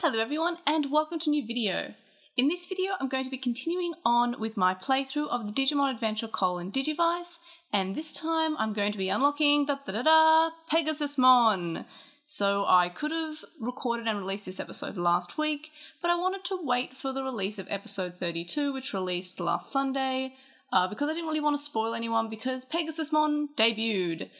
Hello everyone and welcome to a new video. In this video I'm going to be continuing on with my playthrough of the Digimon Adventure Digivice, and this time I'm going to be unlocking Pegasusmon. So I could have recorded and released this episode last week, but I wanted to wait for the release of episode 32, which released last Sunday, because I didn't really want to spoil anyone because Pegasusmon debuted.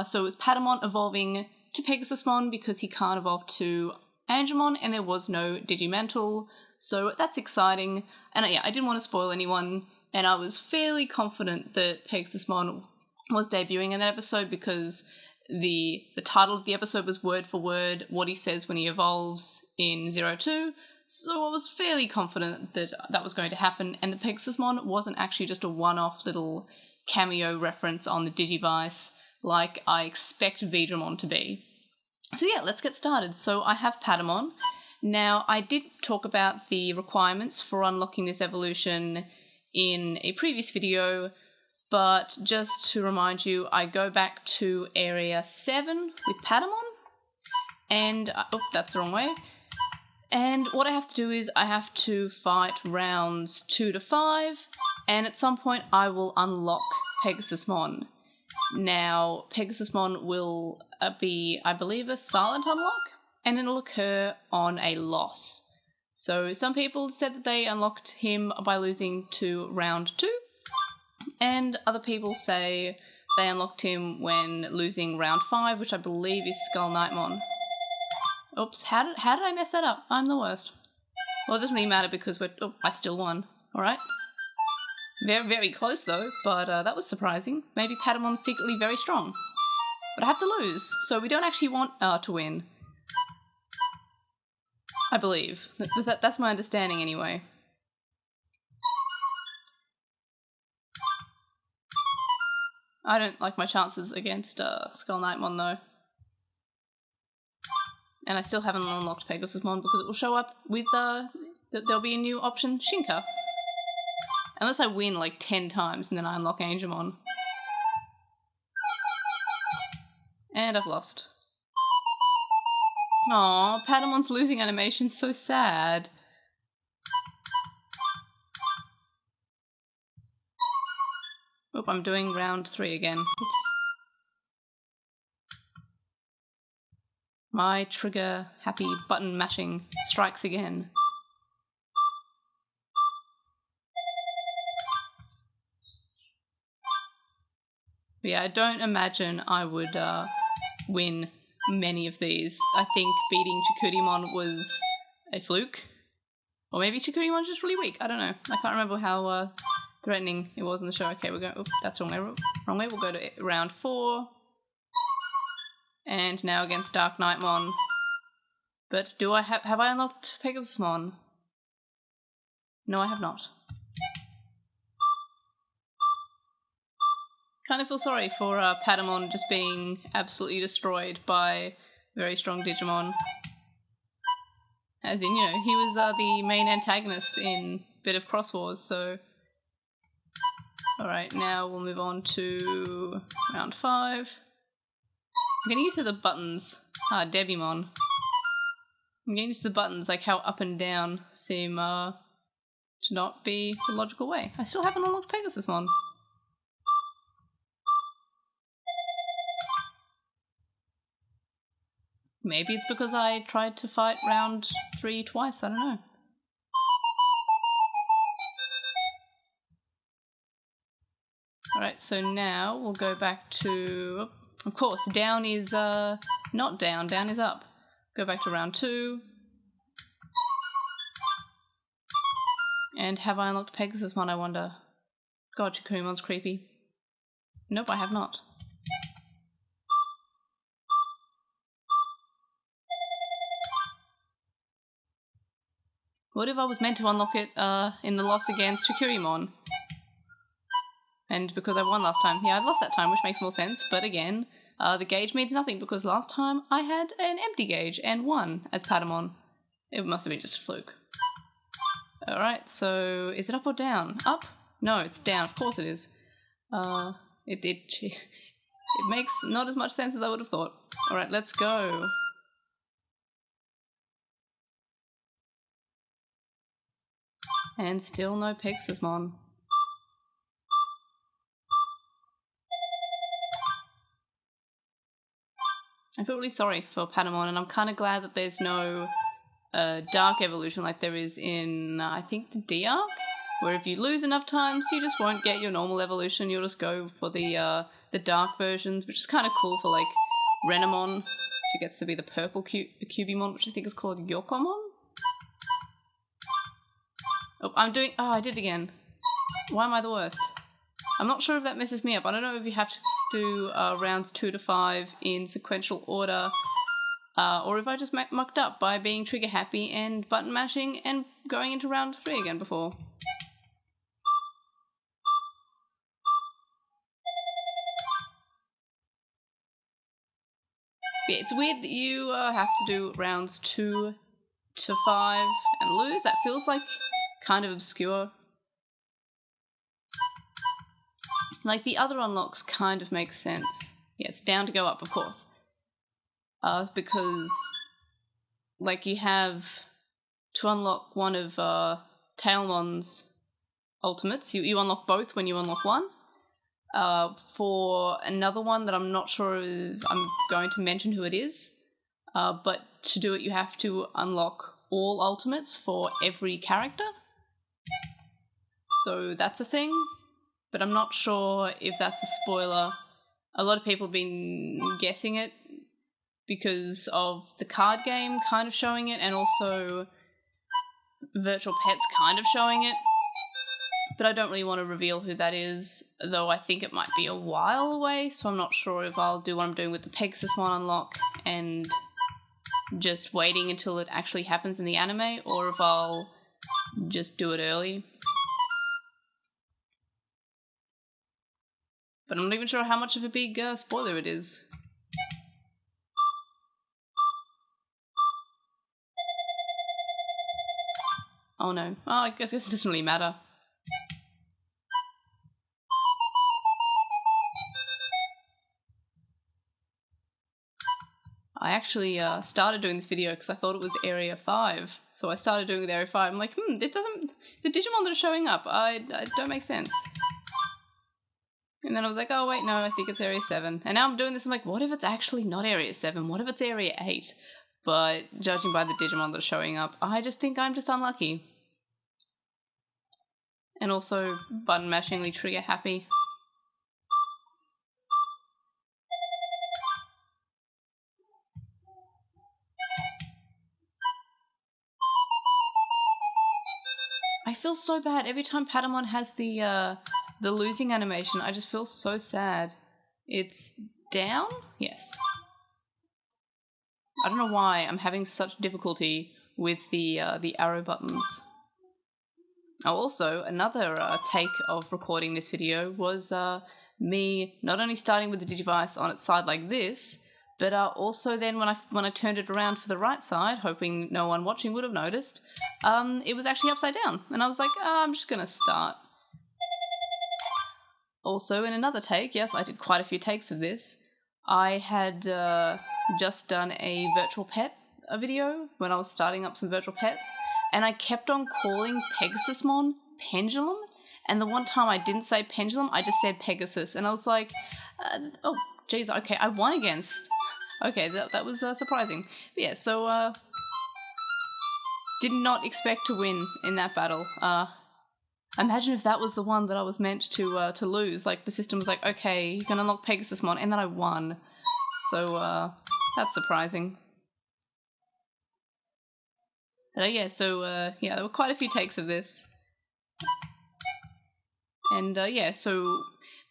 So it was Patamon evolving to Pegasusmon because he can't evolve to Angemon, and there was no Digimantle, so that's exciting. And I didn't want to spoil anyone, and I was fairly confident that Pegasusmon was debuting in that episode because the title of the episode was word for word what he says when he evolves in 02, so I was fairly confident that that was going to happen, and the Pegasusmon wasn't actually just a one-off little cameo reference on the Digivice like I expect Digimon to be. So yeah, let's get started. So I have Patamon. Now, I did talk about the requirements for unlocking this evolution in a previous video, but just to remind you, I go back to Area 7 with Patamon, and, oh, that's the wrong way. And what I have to do is I have to fight rounds 2 to 5, and at some point I will unlock Pegasusmon. Now, Pegasusmon will be, I believe, a silent unlock, and it'll occur on a loss. So some people said that they unlocked him by losing to round 2, and other people say they unlocked him when losing round 5, which I believe is Skullknightmon. Oops, how did I mess that up? I'm the worst. Well, it doesn't really matter because I still won. Alright. Very, very close though, but that was surprising. Maybe Patamon's secretly very strong. But I have to lose, so we don't actually want to win. I believe. That's my understanding anyway. I don't like my chances against Skullknightmon though. And I still haven't unlocked Pegasusmon because it will show up with there'll be a new option, Shinka. Unless I win like 10 times and then I unlock Angemon. And I've lost. Aww, Patamon's losing animation's so sad. Oop, I'm doing round 3 again. Oops. My trigger happy button mashing strikes again. But yeah, I don't imagine I would win many of these. I think beating Chikurimon was a fluke. Or maybe Chikurimon's just really weak. I don't know. I can't remember how threatening it was in the show. Okay, we're going. Oops, that's wrong way. Wrong way. We'll go to round 4. And now against Dark Knightmon. But do I have I unlocked Pegasusmon? No, I have not. Kind of feel sorry for Patamon just being absolutely destroyed by very strong Digimon. As in, you know, he was the main antagonist in Bit of Cross Wars, so... Alright, now we'll move on to round 5. I'm getting used to the buttons. Debimon. I'm getting used to the buttons, like how up and down seem to not be the logical way. I still haven't unlocked Pegasusmon. Maybe it's because I tried to fight round 3 twice, I don't know. Alright, so now we'll go back to... Of course, down is not down, down is up. Go back to round 2. And have I unlocked Pegasusmon, I wonder? God, Chikurimon's creepy. Nope, I have not. What if I was meant to unlock it in the loss against Chikurimon? And because I won last time. Yeah, I lost that time, which makes more sense. But again, the gauge means nothing because last time I had an empty gauge and won as Patamon. It must have been just a fluke. Alright, so is it up or down? Up? No, it's down. Of course it is. It makes not as much sense as I would have thought. Alright, let's go. And still no Pegasusmon. I feel really sorry for Patamon, and I'm kind of glad that there's no dark evolution like there is in, I think, the D arc, where if you lose enough times, you just won't get your normal evolution. You'll just go for the dark versions, which is kind of cool for, like, Renamon. She gets to be the purple Cubimon, which I think is called Yokomon. Oh, I did it again. Why am I the worst? I'm not sure if that messes me up. I don't know if you have to do rounds 2 to 5 in sequential order, or if I just mucked up by being trigger happy and button mashing and going into round 3 again before. Yeah, it's weird that you have to do rounds 2 to 5 and lose. That feels like kind of obscure. Like, the other unlocks kind of make sense. Yeah, it's down to go up, of course. Because, like, you have to unlock one of Tailmon's ultimates. You unlock both when you unlock one. For another one that I'm not sure if I'm going to mention who it is. But to do it, you have to unlock all ultimates for every character. So that's a thing. But I'm not sure if that's a spoiler. A lot of people have been guessing it because of the card game kind of showing it, and also Virtual Pets kind of showing it. But I don't really want to reveal who that is, though I think it might be a while away, so I'm not sure if I'll do what I'm doing with the Pegasusmon unlock and just waiting until it actually happens in the anime, or if I'll just do it early. But I'm not even sure how much of a big spoiler it is. Oh no. Oh, I guess it doesn't really matter. I actually started doing this video because I thought it was Area 5. So I started doing it with Area 5. I'm like, the Digimon that are showing up, I don't make sense. And then I was like, oh wait, no, I think it's Area 7. And now I'm doing this, I'm like, what if it's actually not Area 7? What if it's Area 8? But judging by the Digimon that are showing up, I just think I'm just unlucky. And also button mashingly trigger happy. I feel so bad every time Patamon has the losing animation. I just feel so sad. It's down? Yes. I don't know why I'm having such difficulty with the arrow buttons. Oh, also, another take of recording this video was me not only starting with the Digivice on its side like this, but also then when I turned it around for the right side, hoping no one watching would have noticed, it was actually upside down. And I was like, I'm just gonna start. Also, in another take, yes, I did quite a few takes of this, I had just done a virtual pet video when I was starting up some virtual pets, and I kept on calling Pegasusmon Pendulum, and the one time I didn't say Pendulum, I just said Pegasus, and I was like, oh, geez, okay, I won against. Okay, that was surprising. But yeah, so, did not expect to win in that battle. Imagine if that was the one that I was meant to lose. Like, the system was like, okay, you can unlock Pegasusmon, and then I won. So, that's surprising. Yeah, so, yeah, there were quite a few takes of this. And, yeah, so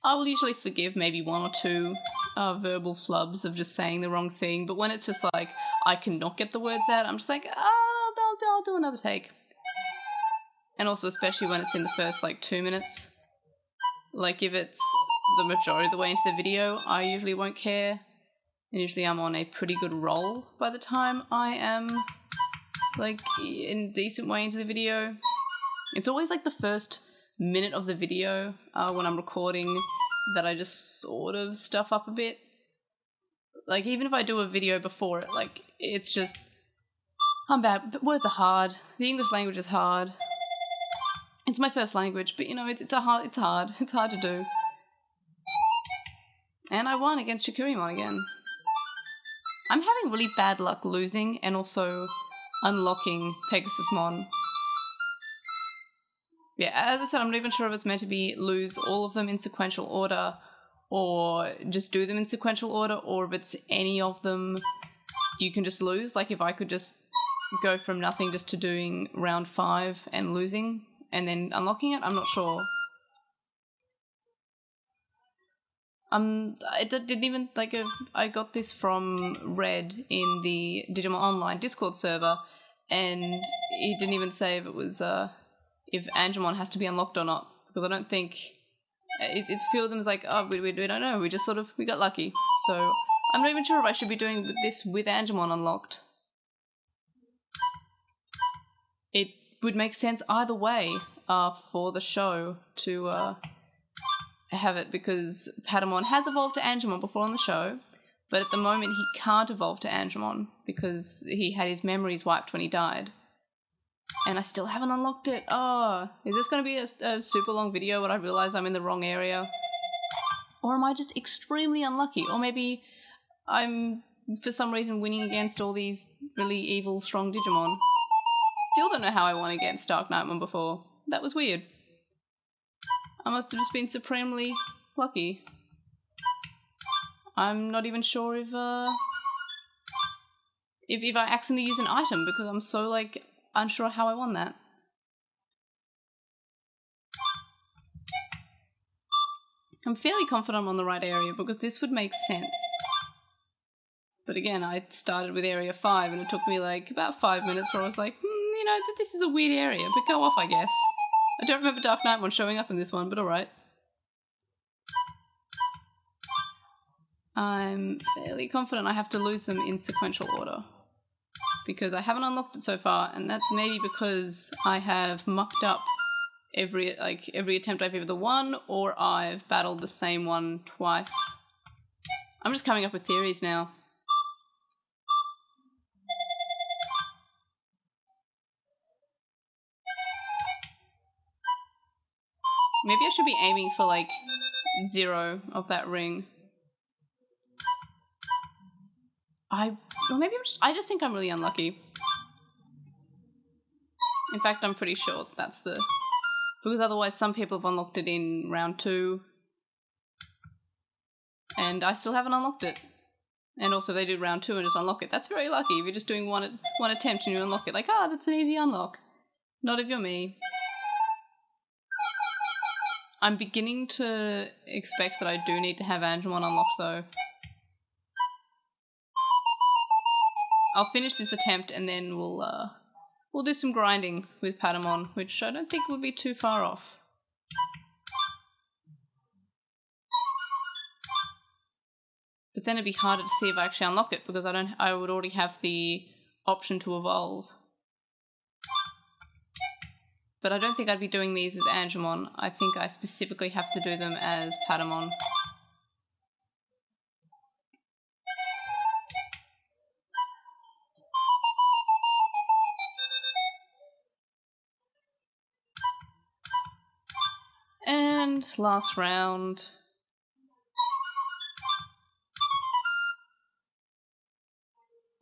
I will usually forgive maybe one or two verbal flubs of just saying the wrong thing, but when it's just like, I cannot get the words out, I'm just like, I'll do another take. And also especially when it's in the first, like, 2 minutes. Like, if it's the majority of the way into the video, I usually won't care. And usually I'm on a pretty good roll by the time I am, like, in a decent way into the video. It's always, like, the first minute of the video when I'm recording that I just sort of stuff up a bit. Like, even if I do a video before it, like, it's just, I'm bad. Words are hard. The English language is hard. It's my first language, but you know, it's hard to do. And I won against Shakurimon again. I'm having really bad luck losing and also unlocking Pegasusmon. Yeah, as I said, I'm not even sure if it's meant to be lose all of them in sequential order or just do them in sequential order, or if it's any of them you can just lose. Like if I could just go from nothing just to doing round 5 and losing and then unlocking it, I'm not sure. I didn't even, like, I got this from Red in the Digimon Online Discord server, and he didn't even say if it was, if Angemon has to be unlocked or not, because I don't think, it's a few of them is like, oh, we don't know, we just we got lucky, so I'm not even sure if I should be doing this with Angemon unlocked. It would make sense either way, for the show to, have it, because Patamon has evolved to Angemon before on the show, but at the moment he can't evolve to Angemon because he had his memories wiped when he died. And I still haven't unlocked it. Oh, is this going to be a super long video when I realise I'm in the wrong area? Or am I just extremely unlucky? Or maybe I'm, for some reason, winning against all these really evil, strong Digimon. Still don't know how I won against Dark Knightmon before. That was weird. I must have just been supremely lucky. I'm not even sure if I accidentally use an item, because I'm so, like, unsure how I won that. I'm fairly confident I'm on the right area, because this would make sense. But again, I started with area 5, and it took me, like, about 5 minutes where I was like, you know, this is a weird area, but go off, I guess. I don't remember Dark Knightmon showing up in this one, but alright. I'm fairly confident I have to lose them in sequential order, because I haven't unlocked it so far, and that's maybe because I have mucked up every attempt I've either won or I've battled the same one twice. I'm just coming up with theories now. Maybe I should be aiming for, like, 0 of that ring. Or maybe I just think I'm really unlucky. In fact, I'm pretty sure that's because otherwise some people have unlocked it in round 2. And I still haven't unlocked it. And also they do round 2 and just unlock it. That's very lucky if you're just doing one attempt and you unlock it. Like, that's an easy unlock. Not if you're me. I'm beginning to expect that I do need to have Angemon unlocked though. I'll finish this attempt and then we'll do some grinding with Patamon, which I don't think would be too far off. But then it'd be harder to see if I actually unlock it, because I would already have the option to evolve. But I don't think I'd be doing these as Angemon. I think I specifically have to do them as Patamon. And last round.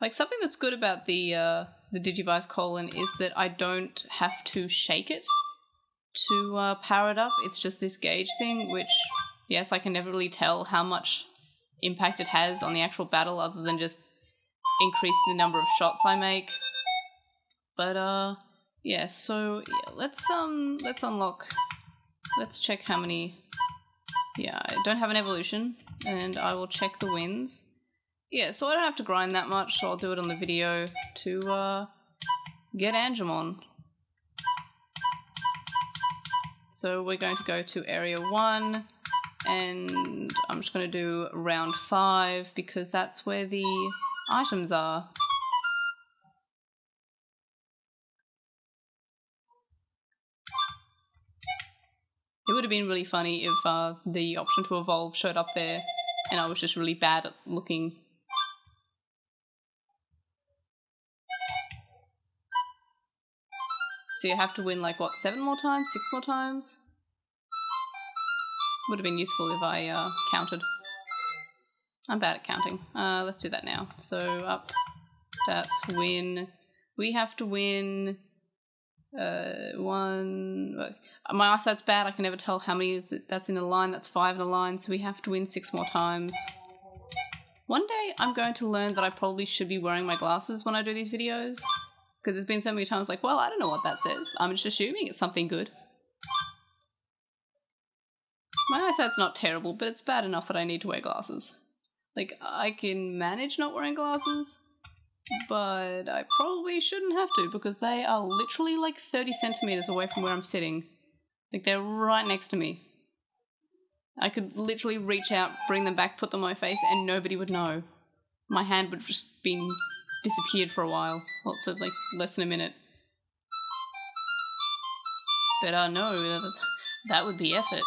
Like, something that's good about the Digivice colon is that I don't have to shake it to power it up. It's just this gauge thing, which, yes, I can never really tell how much impact it has on the actual battle other than just increase the number of shots I make. But yeah, so yeah, let's unlock. Let's check how many. Yeah, I don't have an evolution, and I will check the wins. Yeah, so I don't have to grind that much, so I'll do it on the video to get Angemon. So we're going to go to area 1, and I'm just going to do round 5 because that's where the items are. It would have been really funny if the option to evolve showed up there and I was just really bad at looking. So you have to win like what, 7 more times, 6 more times? Would have been useful if I counted. I'm bad at counting. Let's do that now. So up, stats, win. We have to win 1. My eyesight's bad. I can never tell how many that's in a line. That's 5 in a line. So we have to win 6 more times. One day I'm going to learn that I probably should be wearing my glasses when I do these videos. Because there's been so many times like, well, I don't know what that says. I'm just assuming it's something good. My eyesight's not terrible, but it's bad enough that I need to wear glasses. Like, I can manage not wearing glasses, but I probably shouldn't have to because they are literally like 30 centimeters away from where I'm sitting. Like, they're right next to me. I could literally reach out, bring them back, put them on my face, and nobody would know. My hand would have just been disappeared for a while. Well, for like less than a minute. But no, that would be effort.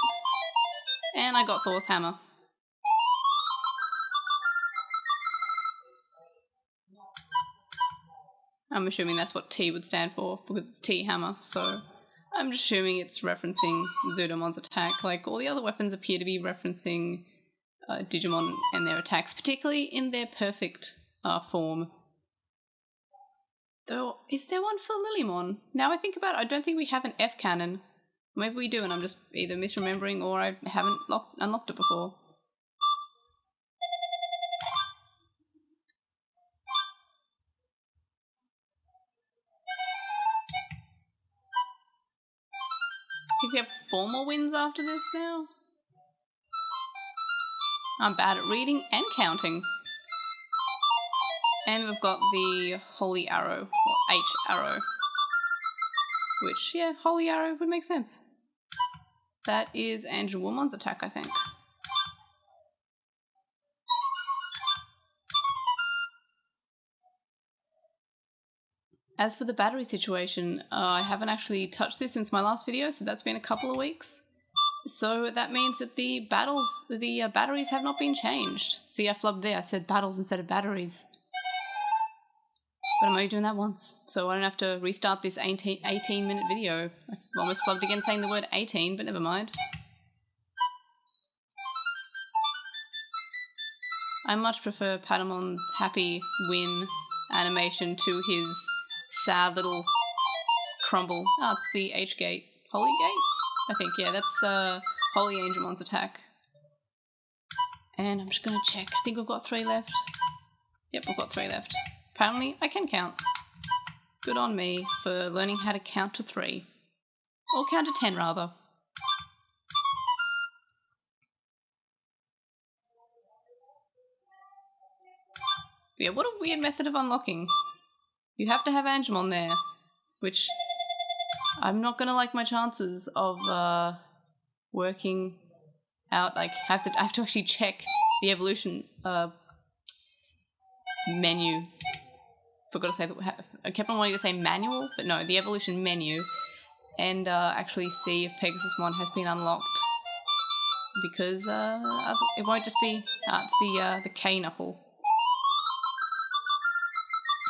And I got Thor's hammer. I'm assuming that's what T would stand for, because it's T-hammer, so I'm just assuming it's referencing Zudomon's attack. Like, all the other weapons appear to be referencing Digimon and their attacks, particularly in their perfect form. Though, is there one for Lilymon? Now I think about it, I don't think we have an F cannon. Maybe we do and I'm just either misremembering or I haven't unlocked it before. I think we have 4 more wins after this now. I'm bad at reading and counting. And we've got the Holy Arrow, or H Arrow. Which, yeah, Holy Arrow would make sense. That is Angemon's attack, I think. As for the battery situation, I haven't actually touched this since my last video, so that's been a couple of weeks. So that means that the batteries have not been changed. See, I flubbed there, I said battles instead of batteries. But I'm only doing that once, so I don't have to restart this 18-minute video. I almost flubbed again saying the word 18, but never mind. I much prefer Patamon's happy win animation to his sad little crumble. Oh, it's the H-gate. Holy gate? I think, yeah, that's Holy Angemon's attack. And I'm just gonna check. I think we've got 3 left. Yep, we've got 3 left. Apparently, I can count. Good on me for learning how to count to 3. Or count to 10, rather. Yeah, what a weird method of unlocking. You have to have Angemon there, which I'm not gonna like my chances of working out. Like, I have to actually check the evolution menu. Forgot to say that. I kept on wanting to say manual, but no, the evolution menu, and actually see if Pegasusmon has been unlocked. Because it won't just be it's the K knuckle.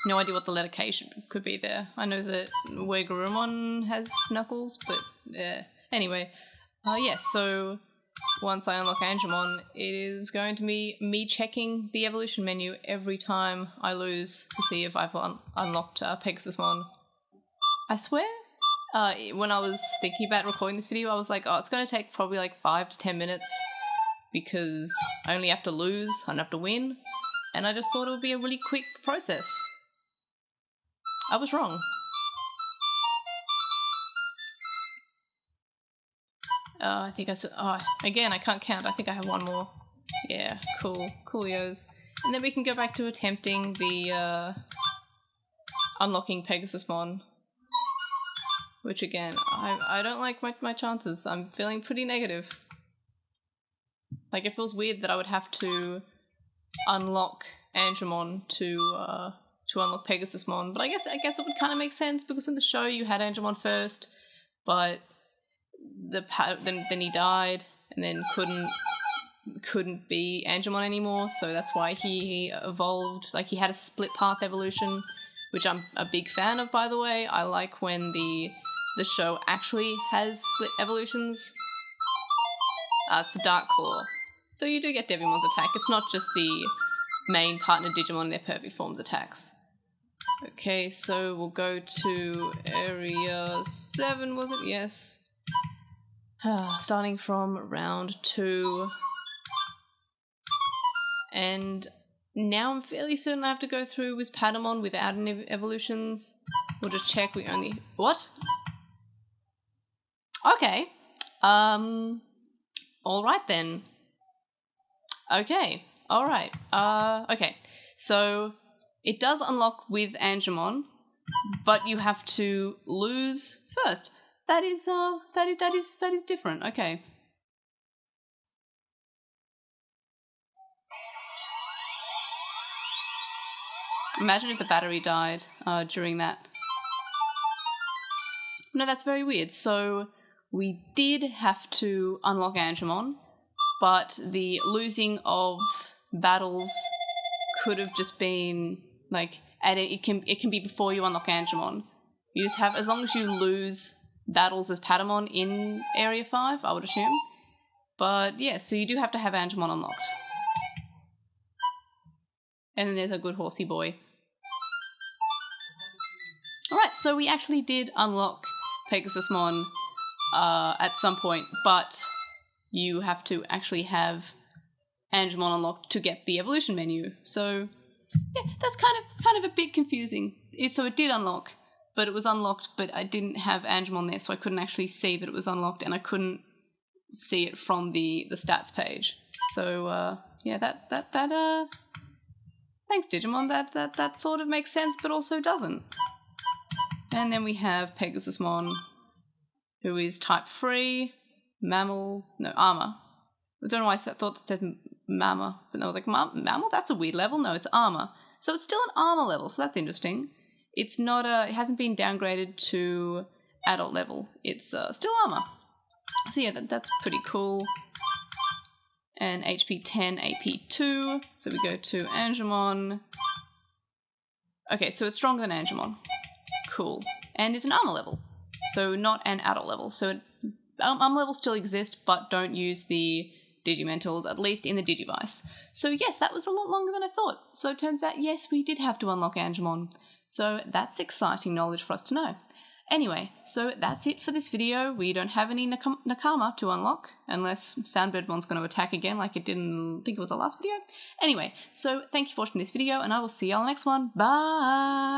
No idea what the letter K could be there. I know that Garurumon has knuckles, but anyway. Yes, so once I unlock Angemon, it is going to be me checking the evolution menu every time I lose to see if I've unlocked Pegasusmon. I swear, when I was thinking about recording this video, I was like, oh, it's going to take probably like 5 to 10 minutes because I only have to lose, I don't have to win, and I just thought it would be a really quick process. I was wrong. I think I said, again, I can't count. I think I have 1 more. Yeah, cool. Coolios. And then we can go back to attempting the, unlocking Pegasusmon. Which again, I don't like my chances. I'm feeling pretty negative. Like, it feels weird that I would have to unlock Angemon to unlock Pegasusmon. But I guess it would kind of make sense because in the show you had Angemon first, but then he died and then couldn't be Angemon anymore, so that's why he evolved. Like, he had a split path evolution, which I'm a big fan of, by the way. I like when the the show actually has split evolutions. It's the Dark Claw. So you do get Devimon's attack. It's not just the main partner Digimon in their perfect forms attacks. Okay, so we'll go to area 7, was it? Yes. Starting from round 2. And now I'm fairly certain I have to go through with Patamon without any evolutions. We'll just check we only... What? Okay. Alright then. Okay. Alright. Okay. So it does unlock with Angemon, but you have to lose first. That is different. Okay. Imagine if the battery died during that. No, that's very weird. So we did have to unlock Angemon, but the losing of battles could have just been like, and it can be before you unlock Angemon. You just have, as long as you lose battles as Patamon in Area 5, I would assume. But yeah, so you do have to have Angemon unlocked. And then there's a good horsey boy. Alright, so we actually did unlock Pegasusmon at some point, but you have to actually have Angemon unlocked to get the evolution menu. So yeah, that's kind of a bit confusing. So it did unlock, but it was unlocked, but I didn't have Angemon there, so I couldn't actually see that it was unlocked, and I couldn't see it from the stats page. So yeah, that thanks Digimon, that sort of makes sense, but also doesn't. And then we have Pegasusmon, who is type free, armor. I don't know why I thought it said mamma, but I was like, mammal? That's a weird level. No, it's armor. So it's still an armor level, so that's interesting. It's not it hasn't been downgraded to adult level. It's still armor. So yeah, that's pretty cool. And HP 10, AP 2. So we go to Angemon. Okay, so it's stronger than Angemon. Cool. And it's an armor level, so not an adult level. So armor levels still exist, but don't use the Digimentals, at least in the Digivice. So yes, that was a lot longer than I thought. So it turns out, yes, we did have to unlock Angemon. So that's exciting knowledge for us to know. Anyway, so that's it for this video. We don't have any Nakama to unlock, unless Soundbirdmon's going to attack again like it did in, I think it was the last video. Anyway, so thank you for watching this video, and I will see you on the next one. Bye!